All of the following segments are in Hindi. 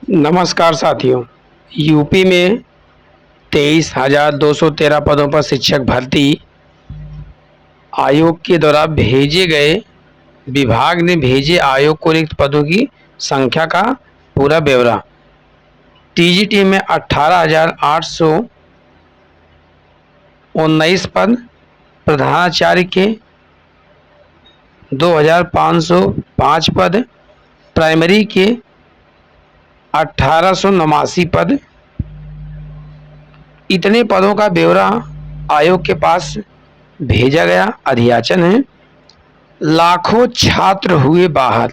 नमस्कार साथियों। यूपी में 23,213 पदों पर शिक्षक भर्ती आयोग के द्वारा भेजे गए विभाग ने भेजे आयोग को रिक्त पदों की संख्या का पूरा ब्यौरा। टीजीटी में 18,819 पद, प्रधानाचार्य के 2,505 पद, प्राइमरी के 1,889 पद। इतने पदों का ब्यौरा आयोग के पास भेजा गया। अधियाचन है। लाखों छात्र हुए बाहर।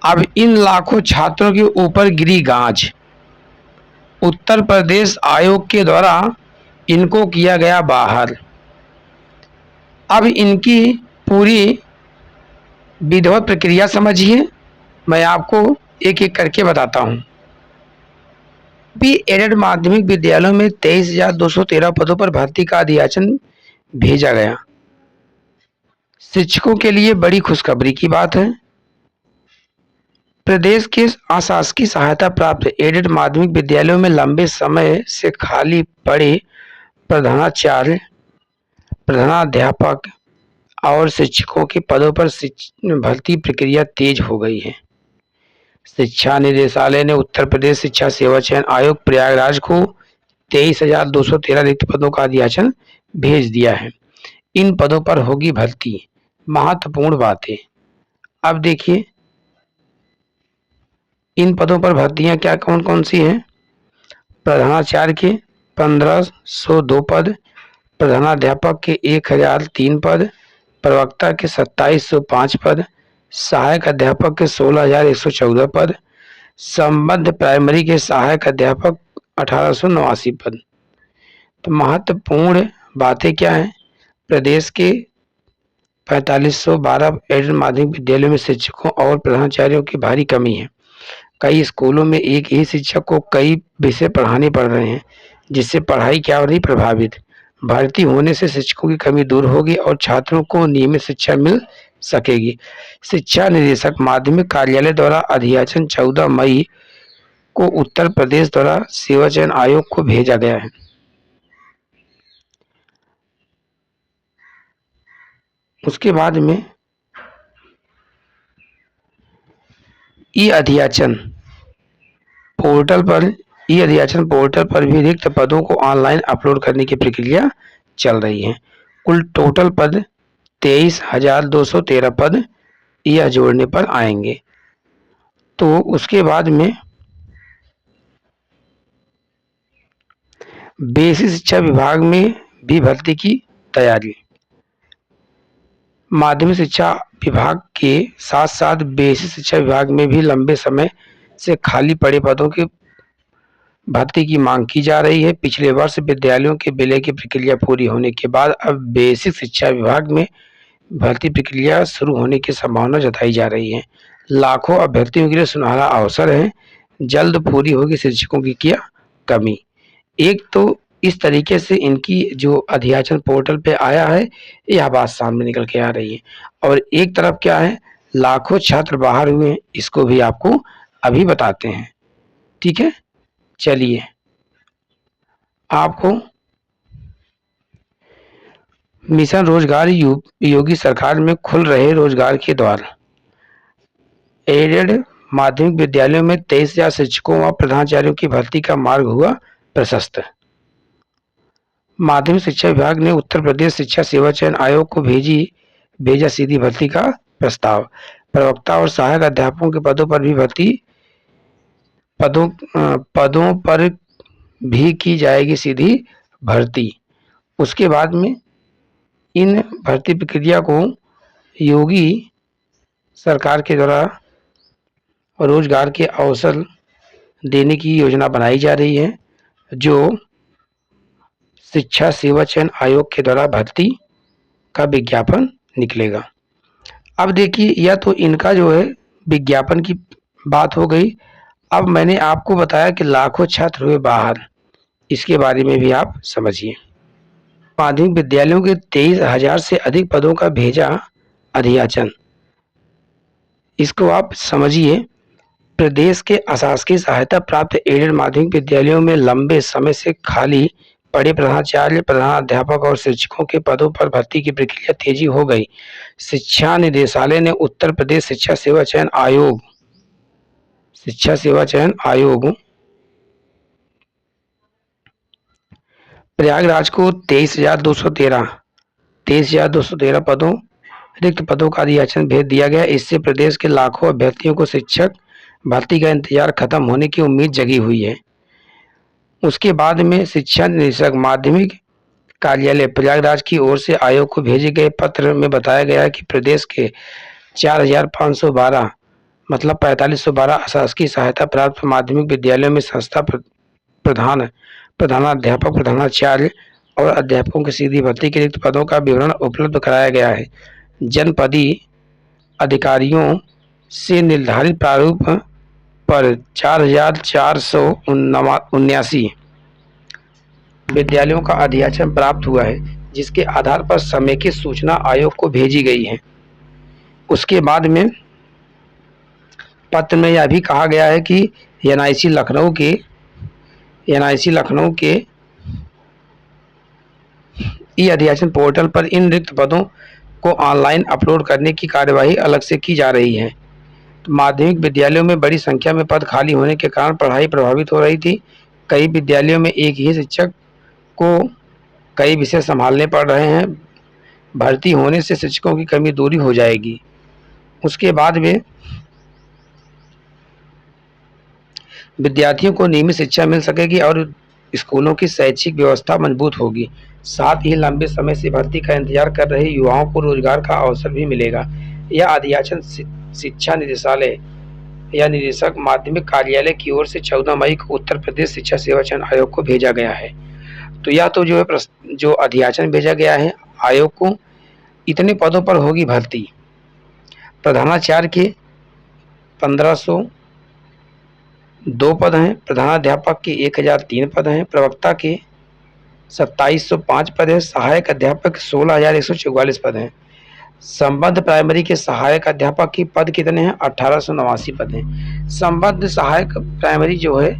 अब इन लाखों छात्रों के ऊपर गिरी गाज। उत्तर प्रदेश आयोग के द्वारा इनको किया गया बाहर। अब इनकी पूरी विधिवत प्रक्रिया समझिए। मैं आपको एक एक करके बताता हूं। एडेड माध्यमिक विद्यालयों में 23,213 पदों पर भर्ती का अधियाचन भेजा गया। शिक्षकों के लिए बड़ी खुशखबरी की बात है। प्रदेश के अशासकीय सहायता प्राप्त एडेड माध्यमिक विद्यालयों में लंबे समय से खाली पड़े प्रधानाचार्य, प्रधानाध्यापक और शिक्षकों के पदों पर भर्ती प्रक्रिया तेज हो गई है। शिक्षा निदेशालय ने उत्तर प्रदेश शिक्षा सेवा चयन आयोग प्रयागराज को 23,213 रिक्त पदों का अधियाचन भेज दिया है। इन पदों पर होगी भर्ती। महत्वपूर्ण बातें। अब देखिए इन पदों पर भर्तियां क्या कौन कौन सी हैं। प्रधानाचार्य के 1,502 पद, प्रधानाध्यापक के 1,003 पद, प्रवक्ता के 2,705 पद, सहायक अध्यापक के 16,114 पद, संबद्ध प्राइमरी के सहायक अध्यापक 1,889 पद। तो महत्वपूर्ण बातें क्या हैं। प्रदेश के 4,512 एडेड माध्यमिक विद्यालयों में शिक्षकों और प्रधानाचार्यों की भारी कमी है। कई स्कूलों में एक ही शिक्षक को कई विषय पढ़ाने पड़ रहे हैं, जिससे पढ़ाई क्या हो रही प्रभावित। भर्ती होने से शिक्षकों की कमी दूर होगी और छात्रों को नियमित शिक्षा मिल सकेगी। शिक्षा निदेशक माध्यमिक कार्यालय द्वारा अधियाचन 14 मई को उत्तर प्रदेश द्वारा सेवा चयन आयोग को भेजा गया है। उसके बाद में ई अधियाचन पोर्टल पर भी रिक्त पदों को ऑनलाइन अपलोड करने की प्रक्रिया चल रही है। कुल टोटल पद 23,213 पद यह जोड़ने पर आएंगे। तो उसके बाद में बेसिक शिक्षा विभाग में भी भर्ती की तैयारी। माध्यमिक शिक्षा विभाग के साथ साथ बेसिक शिक्षा विभाग में भी लंबे समय से खाली पड़े पदों की भर्ती की मांग की जा रही है। पिछले वर्ष विद्यालयों के विलय की प्रक्रिया पूरी होने के बाद अब बेसिक शिक्षा विभाग में भर्ती प्रक्रिया शुरू होने की संभावना जताई जा रही है। लाखों अभ्यर्थियों के लिए सुनहरा अवसर है। जल्द पूरी होगी शिक्षकों की क्या कमी। एक तो इस तरीके से इनकी जो अधियाचन पोर्टल पे आया है यह बात सामने निकल के आ रही है। और एक तरफ क्या है, लाखों छात्र बाहर हुए हैं, इसको भी आपको अभी बताते हैं। ठीक है, चलिए आपको मिशन रोजगार योगी सरकार में खुल रहे रोजगार के द्वार। एडेड माध्यमिक विद्यालयों में 23,000 शिक्षकों व प्रधानाचार्यों की भर्ती का मार्ग हुआ प्रशस्त। माध्यमिक शिक्षा विभाग ने उत्तर प्रदेश शिक्षा सेवा चयन आयोग को भेजा सीधी भर्ती का प्रस्ताव। प्रवक्ता और सहायक अध्यापकों के पदों पर भी की जाएगी सीधी भर्ती। उसके बाद में इन भर्ती प्रक्रिया को योगी सरकार के द्वारा रोजगार के अवसर देने की योजना बनाई जा रही है, जो शिक्षा सेवा चयन आयोग के द्वारा भर्ती का विज्ञापन निकलेगा। अब देखिए यह तो इनका जो है विज्ञापन की बात हो गई। अब मैंने आपको बताया कि लाखों छात्र हुए बाहर, इसके बारे में भी आप समझिए। माध्यमिक विद्यालयों के 23,000 से अधिक पदों का भेजा अधियाचन, इसको आप समझिए। प्रदेश के अशासकीय सहायता प्राप्त एडेड माध्यमिक विद्यालयों में लंबे समय से खाली पड़े प्रधानाचार्य, प्रधानाध्यापक और शिक्षकों के पदों पर भर्ती की प्रक्रिया तेजी हो गई। शिक्षा निदेशालय ने उत्तर प्रदेश शिक्षा सेवा चयन आयोग प्रयागराज को 23,213 रिक्त पदों का अधियाचन भेज दिया गया। इससे प्रदेश के लाखों अभ्यर्थियों को शिक्षक भर्ती का इंतजार खत्म होने की उम्मीद जगी हुई है। उसके बाद में शिक्षा निदेशक माध्यमिक कार्यालय प्रयागराज की ओर से आयोग को भेजे गए पत्र में बताया गया है कि प्रदेश के 4,512 मतलब 4,512 अशासकीय सहायता प्राप्त माध्यमिक विद्यालयों में संस्था प्रधानाध्यापक, प्रधानाचार्य और अध्यापकों की सीधी भर्ती के रिक्त पदों का विवरण उपलब्ध कराया गया है। जनपदी अधिकारियों से निर्धारित प्रारूप पर 4,479 विद्यालयों का अधियाचन प्राप्त हुआ है, जिसके आधार पर समेकित सूचना आयोग को भेजी गई है। उसके बाद में पत्र में यह भी कहा गया है कि एनआईसी लखनऊ के ई अधियाचन पोर्टल पर इन रिक्त पदों को ऑनलाइन अपलोड करने की कार्यवाही अलग से की जा रही है। तो माध्यमिक विद्यालयों में बड़ी संख्या में पद खाली होने के कारण पढ़ाई प्रभावित हो रही थी। कई विद्यालयों में एक ही शिक्षक को कई विषय संभालने पड़ रहे हैं। भर्ती होने से शिक्षकों की कमी दूरी हो जाएगी। उसके बाद में विद्यार्थियों को नियमित शिक्षा मिल सकेगी और स्कूलों की शैक्षिक व्यवस्था मजबूत होगी। साथ ही लंबे समय से भर्ती का इंतजार कर रहे युवाओं को रोजगार का अवसर भी मिलेगा। यह अधियाचन शिक्षा निदेशालय या निदेशक माध्यमिक कार्यालय की ओर से 14 मई को उत्तर प्रदेश शिक्षा सेवा चयन आयोग को भेजा गया है। तो यह तो जो है जो अधियाचन भेजा गया है आयोग को, इतने पदों पर होगी भर्ती। प्रधानाचार्य के 1,502 पद हैं, प्रधानाध्यापक के 1,003 पद हैं, प्रवक्ता के 2,705 पद हैं, सहायक अध्यापक 16,144 पद हैं। संबद्ध प्राइमरी के सहायक अध्यापक की पद कितने हैं? 1,889 पद हैं। संबद्ध सहायक प्राइमरी जो है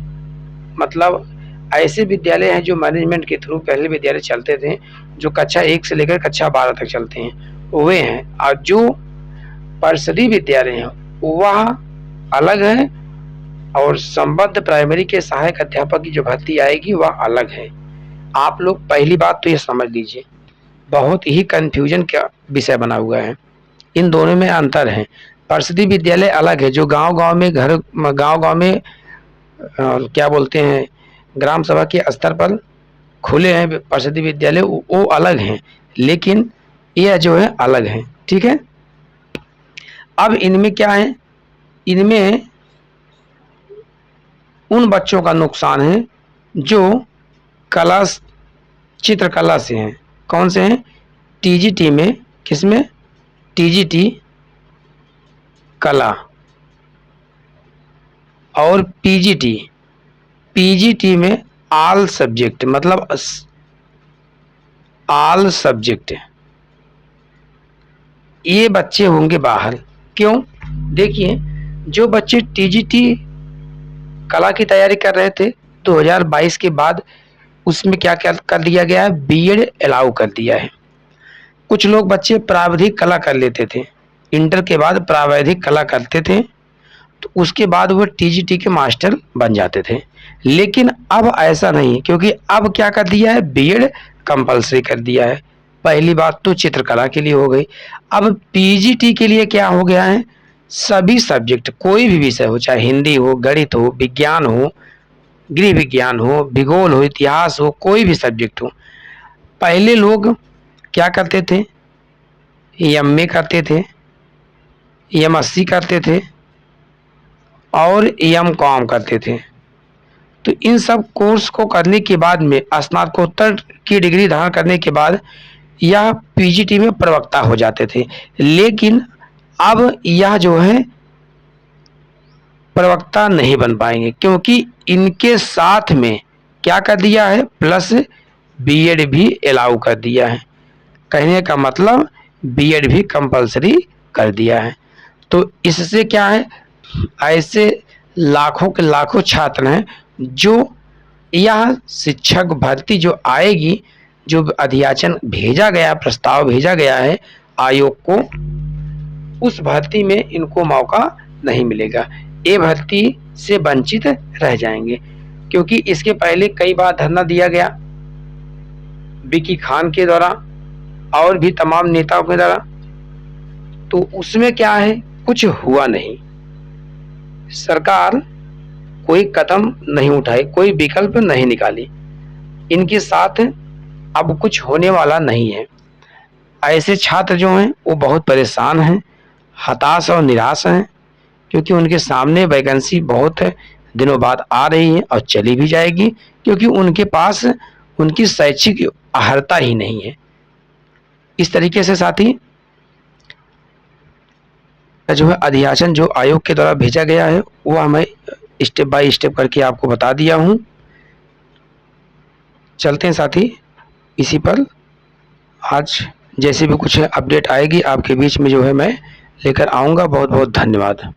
मतलब ऐसे विद्यालय हैं जो मैनेजमेंट के थ्रू पहले विद्यालय चलते थे, जो कक्षा 1 से लेकर कक्षा 12 तक चलते हैं, वे हैं। और जो परिषदीय विद्यालय हैं वह अलग है, और संबद्ध प्राइमरी के सहायक अध्यापक की जो भर्ती आएगी वह अलग है। आप लोग पहली बात तो ये समझ लीजिए, बहुत ही कंफ्यूजन का विषय बना हुआ है। इन दोनों में अंतर है। परिषदीय विद्यालय अलग है, जो गांव-गांव में क्या बोलते हैं, ग्राम सभा के स्तर पर खुले हैं परिषदीय विद्यालय, वो अलग हैं, लेकिन यह जो है अलग है। ठीक है। अब इनमें क्या है, इनमें उन बच्चों का नुकसान है जो चित्रकला से हैं। कौन से हैं? टीजीटी में, किसमें? टीजीटी कला और पीजीटी में ऑल सब्जेक्ट, मतलब ऑल सब्जेक्ट, ये बच्चे होंगे बाहर। क्यों? देखिए, जो बच्चे टीजीटी कला की तैयारी कर रहे थे 2022 के बाद, उसमें क्या क्या कर दिया गया है, बीएड अलाउ कर दिया है। कुछ लोग बच्चे प्राविधिक कला कर लेते थे, इंटर के बाद प्राविधिक कला करते थे, तो उसके बाद वो टीजीटी के मास्टर बन जाते थे। लेकिन अब ऐसा नहीं, क्योंकि अब क्या कर दिया है, बीएड कंपलसरी कर दिया है। पहली बात तो चित्रकला के लिए हो गई। अब पीजीटी के लिए क्या हो गया है, सभी सब्जेक्ट, कोई भी विषय हो, चाहे हिंदी हो, गणित हो, विज्ञान हो, गृह विज्ञान हो, भूगोल हो, इतिहास हो, कोई भी सब्जेक्ट हो। पहले लोग क्या करते थे, एमए करते थे, एमएससी करते थे और एमकॉम करते थे। तो इन सब कोर्स को करने के बाद में स्नातकोत्तर की डिग्री धारण करने के बाद यह पीजीटी में प्रवक्ता हो जाते थे। लेकिन अब यह जो है प्रवक्ता नहीं बन पाएंगे, क्योंकि इनके साथ में क्या कर दिया है, प्लस बीएड भी अलाउ कर दिया है। कहने का मतलब बीएड भी कंपलसरी कर दिया है। तो इससे क्या है, ऐसे लाखों के लाखों छात्र हैं जो यह शिक्षक भर्ती जो आएगी, जो अधियाचन भेजा गया, प्रस्ताव भेजा गया है आयोग को, उस भर्ती में इनको मौका नहीं मिलेगा। ये भर्ती से वंचित रह जाएंगे, क्योंकि इसके पहले कई बार धरना दिया गया विकी खान के द्वारा और भी तमाम नेताओं के द्वारा, तो उसमें क्या है, कुछ हुआ नहीं। सरकार कोई कदम नहीं उठाई, कोई विकल्प नहीं निकाली। इनके साथ अब कुछ होने वाला नहीं है। ऐसे छात्र जो हैं वो बहुत परेशान हैं, हताश और निराश हैं, क्योंकि उनके सामने वैकेंसी बहुत दिनों बाद आ रही है और चली भी जाएगी, क्योंकि उनके पास उनकी शैक्षिक अर्हता ही नहीं है। इस तरीके से साथी जो है अधियाचन जो आयोग के द्वारा भेजा गया है वो हमें स्टेप बाय स्टेप करके आपको बता दिया हूँ। चलते हैं साथी इसी पर, आज जैसे भी कुछ अपडेट आएगी आपके बीच में जो है मैं लेकर आऊँगा। बहुत बहुत धन्यवाद।